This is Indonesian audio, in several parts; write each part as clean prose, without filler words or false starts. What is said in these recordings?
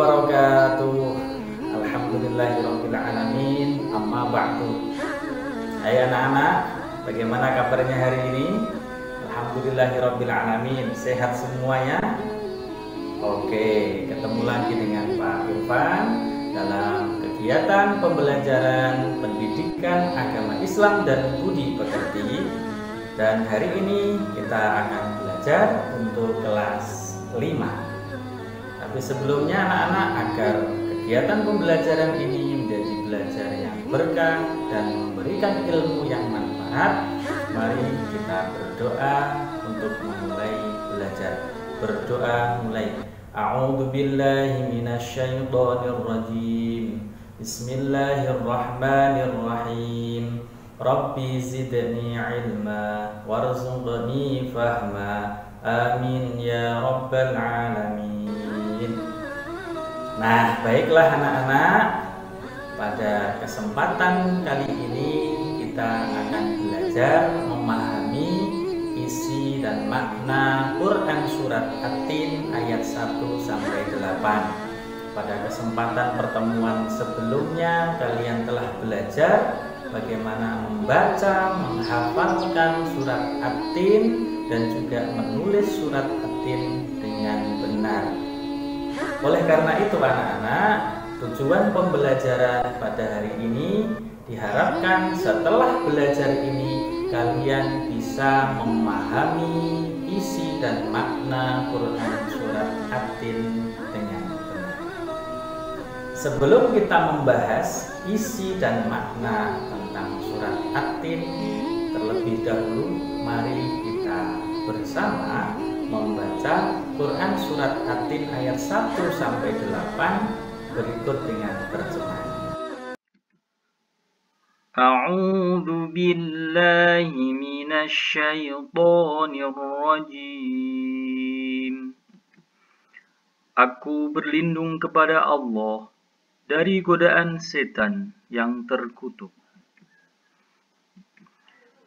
wabarakatuh. Alhamdulillahirabbil alamin. Amma ba'du. Hai anak-anak, bagaimana kabarnya hari ini? Alhamdulillahirabbil alamin. Sehat semuanya? Oke, ketemu lagi dengan Pak Irfan dalam kegiatan pembelajaran pendidikan agama Islam dan budi pekerti. Dan hari ini kita akan belajar untuk kelas 5. Tapi sebelumnya anak-anak, agar kegiatan pembelajaran ini menjadi belajar yang berkah dan memberikan ilmu yang manfaat, mari kita berdoa untuk memulai belajar. Berdoa mulai. A'udzu billahi minasyaitonir rajim. Bismillahirrahmanirrahim. Rabbi zidni ilma warzuqni fahma. Amin ya rabbal alamin. Nah, baiklah anak-anak, pada kesempatan kali ini kita akan belajar memahami isi dan makna Quran Surat At-Tin ayat 1 sampai 8. Pada kesempatan pertemuan sebelumnya kalian telah belajar bagaimana membaca, menghafalkan surat At-Tin dan juga menulis surat At-Tin dengan benar. Oleh karena itu anak-anak, tujuan pembelajaran pada hari ini diharapkan setelah belajar ini kalian bisa memahami isi dan makna Quran Surat At-Tin dengan benar. Sebelum kita membahas isi dan makna tentang surat At-Tin, terlebih dahulu mari kita bersama membaca Quran Surat At-Tin ayat 1 sampai 8 berikut dengan terjemahannya. A'udzu billahi minasyaitonir rajim. Aku berlindung kepada Allah dari godaan setan yang terkutuk.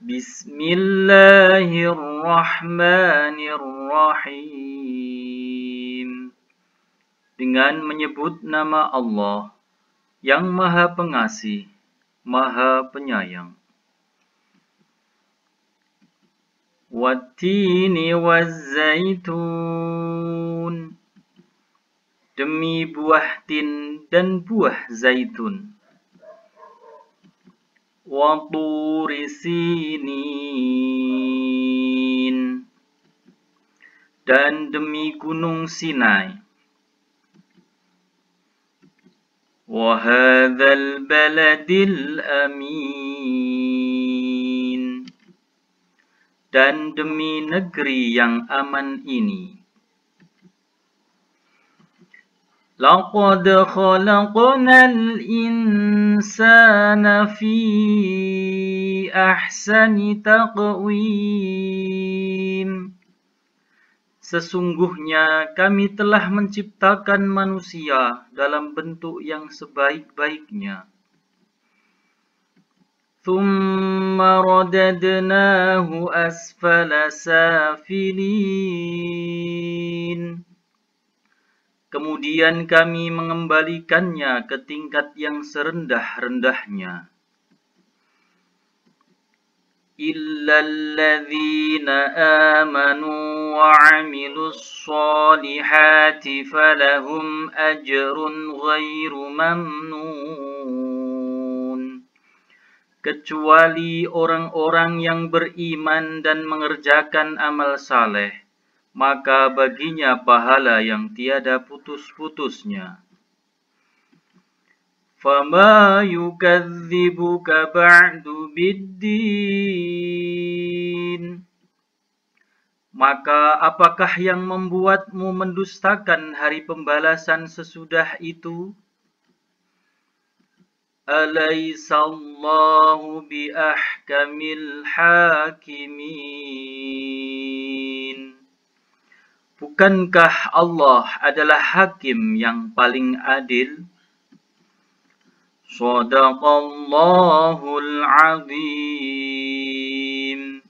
Bismillahirrahmanirrahim. Dengan menyebut nama Allah yang Maha Pengasih, Maha Penyayang. Wattini wazzaitun. Demi buah tin dan buah zaitun. Wa turi sinin. Dan demi gunung Sinai. Wa hadzal baladil amin. Dan demi negeri yang aman ini. Laqad khalaqnal insana fi ahsani taqwim. Sesungguhnya kami telah menciptakan manusia dalam bentuk yang sebaik-baiknya. Thumma radadnahu asfala safilin. Kemudian kami mengembalikannya ke tingkat yang serendah-rendahnya. Illalladzina amanu wa 'amilus sholihati falahum ajrun ghairu mamnun. Kecuali orang-orang yang beriman dan mengerjakan amal saleh, maka baginya pahala yang tiada putus-putusnya. Fama yukadzibuka ba'du biddin. Maka apakah yang membuatmu mendustakan hari pembalasan sesudah itu? Alaisallahu biahkamil hakimin. Bukankah Allah adalah hakim yang paling adil? Shadaqallahul azim.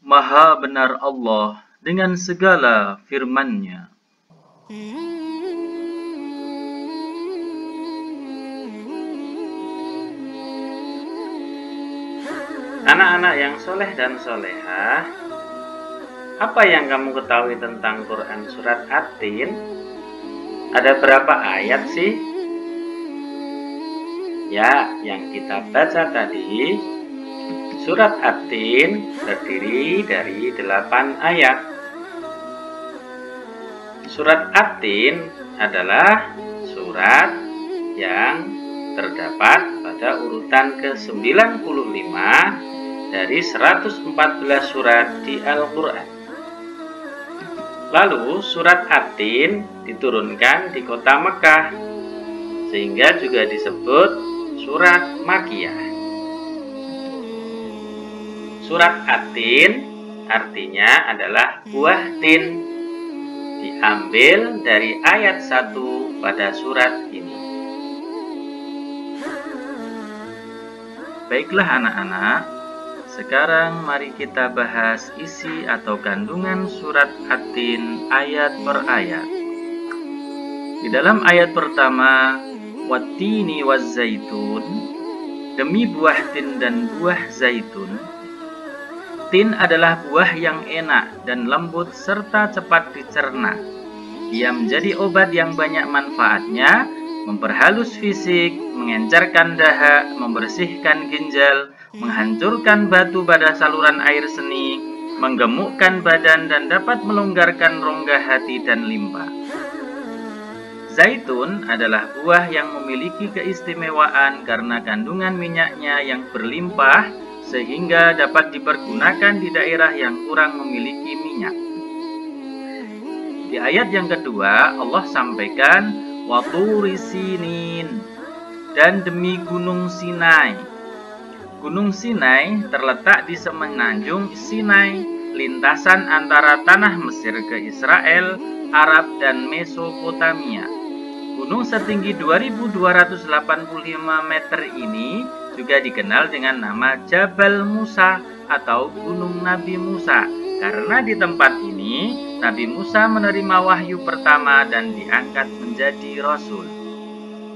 Maha benar Allah dengan segala firman-Nya. Anak-anak yang soleh dan solehah, apa yang kamu ketahui tentang Quran surat At-Tin? Ada berapa ayat sih? Ya, yang kita baca tadi, surat At-Tin terdiri dari 8 ayat. Surat At-Tin adalah surat yang terdapat pada urutan ke-95 dari 114 surat di Al-Quran. Lalu surat At-Tin diturunkan di kota Mekah, sehingga juga disebut surat Makkiyah. Surat At-Tin artinya adalah buah tin, diambil dari ayat 1 pada surat ini. Baiklah anak-anak, sekarang mari kita bahas isi atau kandungan surat At-Tin ayat per ayat. Di dalam ayat pertama, wattini wazzaitun, demi buah tin dan buah zaitun. Tin adalah buah yang enak dan lembut serta cepat dicerna. Ia menjadi obat yang banyak manfaatnya, memperhalus fisik, mengencerkan dahak, membersihkan ginjal, menghancurkan batu pada saluran air seni, menggemukkan badan dan dapat melonggarkan rongga hati dan limpa. Zaitun adalah buah yang memiliki keistimewaan karena kandungan minyaknya yang berlimpah, sehingga dapat dipergunakan di daerah yang kurang memiliki minyak. Di ayat yang kedua, Allah sampaikan Waturi Sinin, dan demi gunung Sinai. Gunung Sinai terletak di semenanjung Sinai, lintasan antara tanah Mesir ke Israel, Arab dan Mesopotamia. Gunung setinggi 2285 meter ini juga dikenal dengan nama Jabal Musa atau Gunung Nabi Musa, karena di tempat ini Nabi Musa menerima wahyu pertama dan diangkat menjadi Rasul.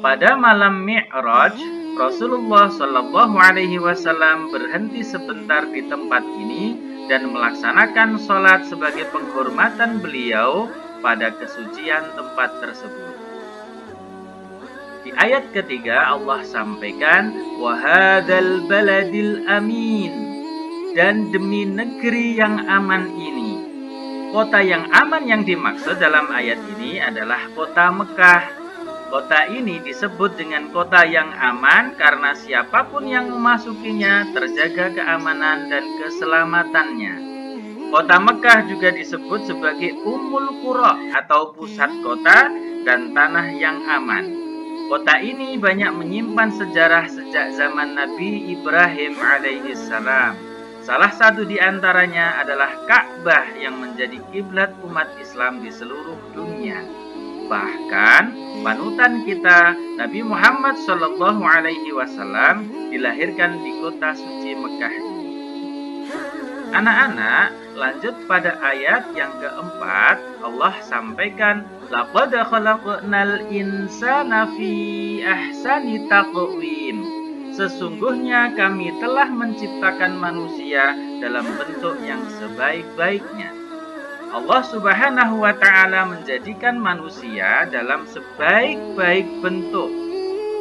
Pada malam Mi'raj, Rasulullah Shallallahu Alaihi Wasallam berhenti sebentar di tempat ini dan melaksanakan sholat sebagai penghormatan beliau pada kesucian tempat tersebut. Di ayat ketiga Allah sampaikan wahadal baladil amin, dan demi negeri yang aman ini. Kota yang aman yang dimaksud dalam ayat ini adalah kota Mekah. Kota ini disebut dengan kota yang aman karena siapapun yang memasukinya terjaga keamanan dan keselamatannya. Kota Mekah juga disebut sebagai Ummul Qura atau pusat kota dan tanah yang aman. Kota ini banyak menyimpan sejarah sejak zaman Nabi Ibrahim alaihissalam. Salah satu di antaranya adalah Ka'bah yang menjadi kiblat umat Islam di seluruh dunia. Bahkan panutan kita Nabi Muhammad Shallallahu Alaihi Wasallam dilahirkan di kota suci Mekah ini. Anak-anak, lanjut pada ayat yang keempat, Allah sampaikan laqad khalaqnal insana fi ahsani taqwim. Sesungguhnya kami telah menciptakan manusia dalam bentuk yang sebaik-baiknya. Allah Subhanahu wa ta'ala menjadikan manusia dalam sebaik-baik bentuk.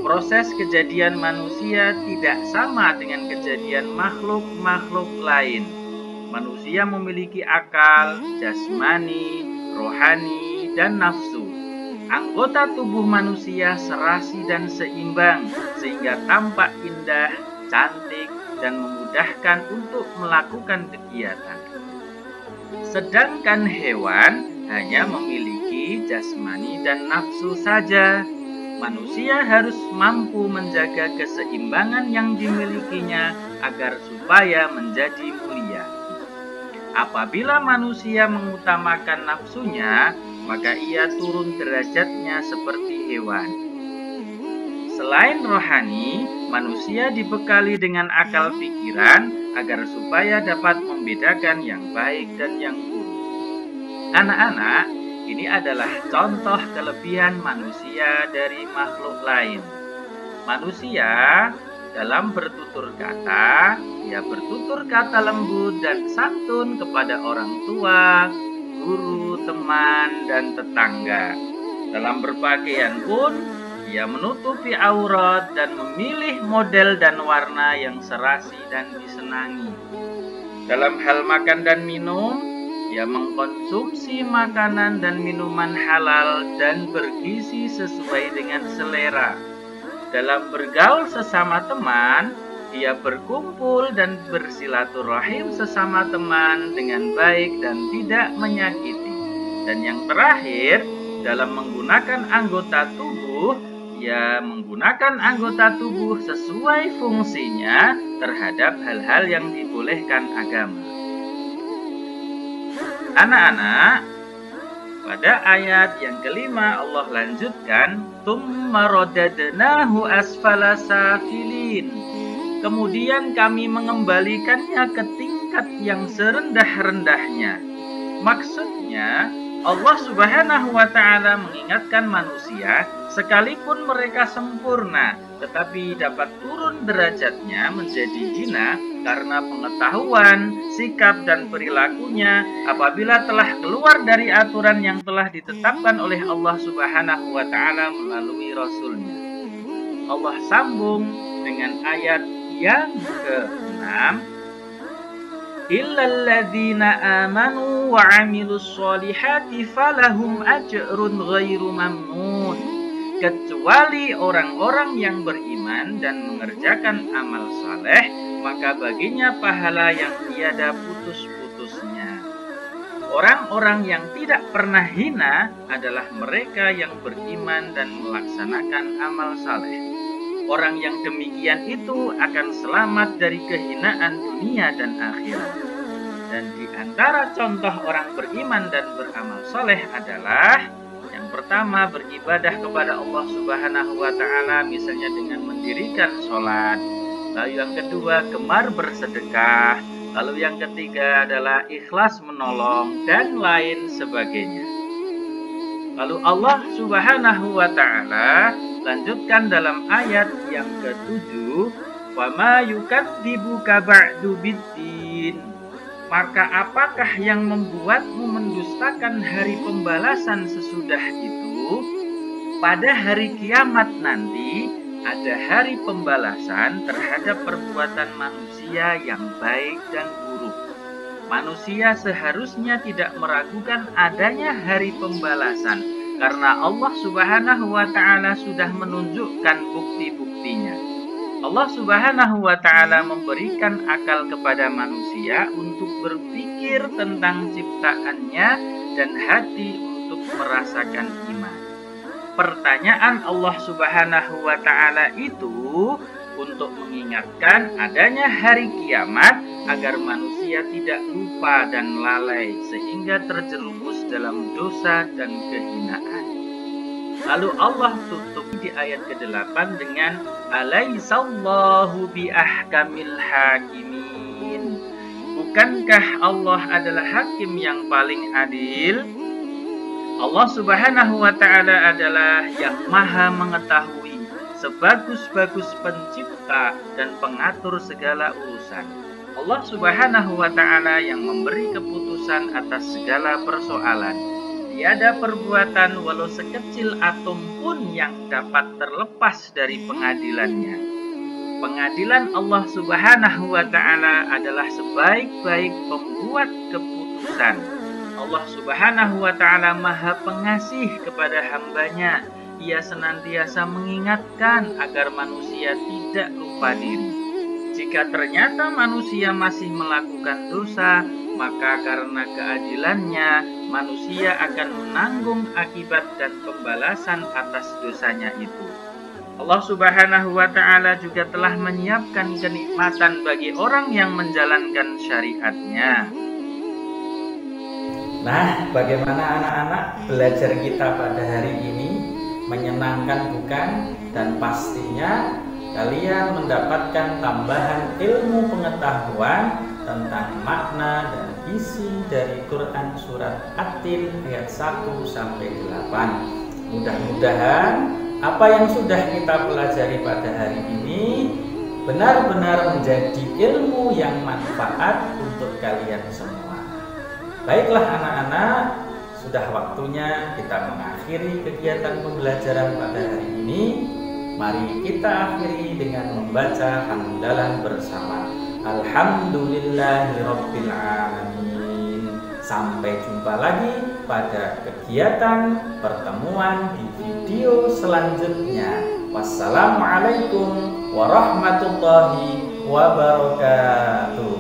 Proses kejadian manusia tidak sama dengan kejadian makhluk-makhluk lain. Manusia memiliki akal, jasmani, rohani, dan nafsu. Anggota tubuh manusia serasi dan seimbang sehingga tampak indah, cantik, dan memudahkan untuk melakukan kegiatan. Sedangkan hewan hanya memiliki jasmani dan nafsu saja. Manusia harus mampu menjaga keseimbangan yang dimilikinya agar supaya menjadi mulia. Apabila manusia mengutamakan nafsunya, maka ia turun derajatnya seperti hewan. Selain rohani, manusia dibekali dengan akal pikiran agar supaya dapat membedakan yang baik dan yang buruk. Anak-anak, ini adalah contoh kelebihan manusia dari makhluk lain. Manusia dalam bertutur kata, ia bertutur kata lembut dan santun kepada orang tua, guru, teman, dan tetangga. Dalam berpakaian pun, ia menutupi aurat dan memilih model dan warna yang serasi dan disenangi. Dalam hal makan dan minum, ia mengkonsumsi makanan dan minuman halal dan bergizi sesuai dengan selera. Dalam bergaul sesama teman, ia berkumpul dan bersilaturahim sesama teman dengan baik dan tidak menyakiti. Dan yang terakhir, dalam menggunakan anggota tubuh, ia menggunakan anggota tubuh sesuai fungsinya terhadap hal-hal yang dibolehkan agama. Anak-anak, pada ayat yang kelima Allah lanjutkan, "Tsumma radadnahu asfala safilin." Kemudian kami mengembalikannya ke tingkat yang serendah-rendahnya. Maksudnya, Allah Subhanahu wa Ta'ala mengingatkan manusia, sekalipun mereka sempurna, tetapi dapat turun derajatnya menjadi hina karena pengetahuan, sikap, dan perilakunya apabila telah keluar dari aturan yang telah ditetapkan oleh Allah Subhanahu wa Ta'ala melalui Rasul-Nya. Allah sambung dengan ayat yang ke-6, "Illal ladzina amanu wa 'amilus sholihati falahum ajrun ghairu mamnun." Kecuali orang-orang yang beriman dan mengerjakan amal saleh, maka baginya pahala yang tiada putus-putusnya. Orang-orang yang tidak pernah hina adalah mereka yang beriman dan melaksanakan amal saleh. Orang yang demikian itu akan selamat dari kehinaan dunia dan akhirat. Dan di antara contoh orang beriman dan beramal soleh adalah yang pertama, beribadah kepada Allah Subhanahu wa Ta'ala, misalnya dengan mendirikan sholat. Lalu yang kedua, gemar bersedekah. Lalu yang ketiga adalah ikhlas menolong dan lain sebagainya. Lalu Allah Subhanahu wa Ta'ala lanjutkan dalam ayat yang ke-7, "Wa ma yukadzibuka ba'du biddin." Maka apakah yang membuatmu mendustakan hari pembalasan sesudah itu? Pada hari kiamat nanti ada hari pembalasan terhadap perbuatan manusia yang baik dan buruk. Manusia seharusnya tidak meragukan adanya hari pembalasan, karena Allah Subhanahu wa Ta'ala sudah menunjukkan bukti-buktinya. Allah Subhanahu wa Ta'ala memberikan akal kepada manusia untuk berpikir tentang ciptaannya dan hati untuk merasakan iman. Pertanyaan Allah Subhanahu wa Ta'ala itu untuk mengingatkan adanya hari kiamat agar manusia tidak lupa dan lalai sehingga terjerumus dalam dosa dan kehinaan. Lalu Allah tutup di ayat ke-8 dengan "Alaihissallahu biahkamil hakimin." Bukankah Allah adalah hakim yang paling adil? Allah Subhanahu wa Ta'ala adalah yang maha mengetahui, sebagus-bagus pencipta dan pengatur segala urusan. Allah Subhanahu wa Ta'ala yang memberi keputusan atas segala persoalan. Tiada perbuatan walau sekecil atom pun yang dapat terlepas dari pengadilannya. Pengadilan Allah Subhanahu wa Ta'ala adalah sebaik-baik pembuat keputusan. Allah Subhanahu wa Ta'ala maha pengasih kepada hambanya. Ia senantiasa mengingatkan agar manusia tidak lupa diri. Jika ternyata manusia masih melakukan dosa, maka karena keadilannya, manusia akan menanggung akibat dan pembalasan atas dosanya itu. Allah Subhanahu wa Ta'ala juga telah menyiapkan kenikmatan bagi orang yang menjalankan syariatnya. Nah, bagaimana anak-anak belajar kita pada hari ini? Menyenangkan bukan? Dan pastinya kalian mendapatkan tambahan ilmu pengetahuan tentang makna dan isi dari Quran surat At-Tin ayat 1-8. Mudah-mudahan apa yang sudah kita pelajari pada hari ini benar-benar menjadi ilmu yang manfaat untuk kalian semua. Baiklah anak-anak, sudah waktunya kita mengakhiri kegiatan pembelajaran pada hari ini. Mari kita akhiri dengan membaca hamdalah bersama. Alhamdulillahirabbil alamin. Sampai jumpa lagi pada kegiatan pertemuan di video selanjutnya. Wassalamualaikum warahmatullahi wabarakatuh.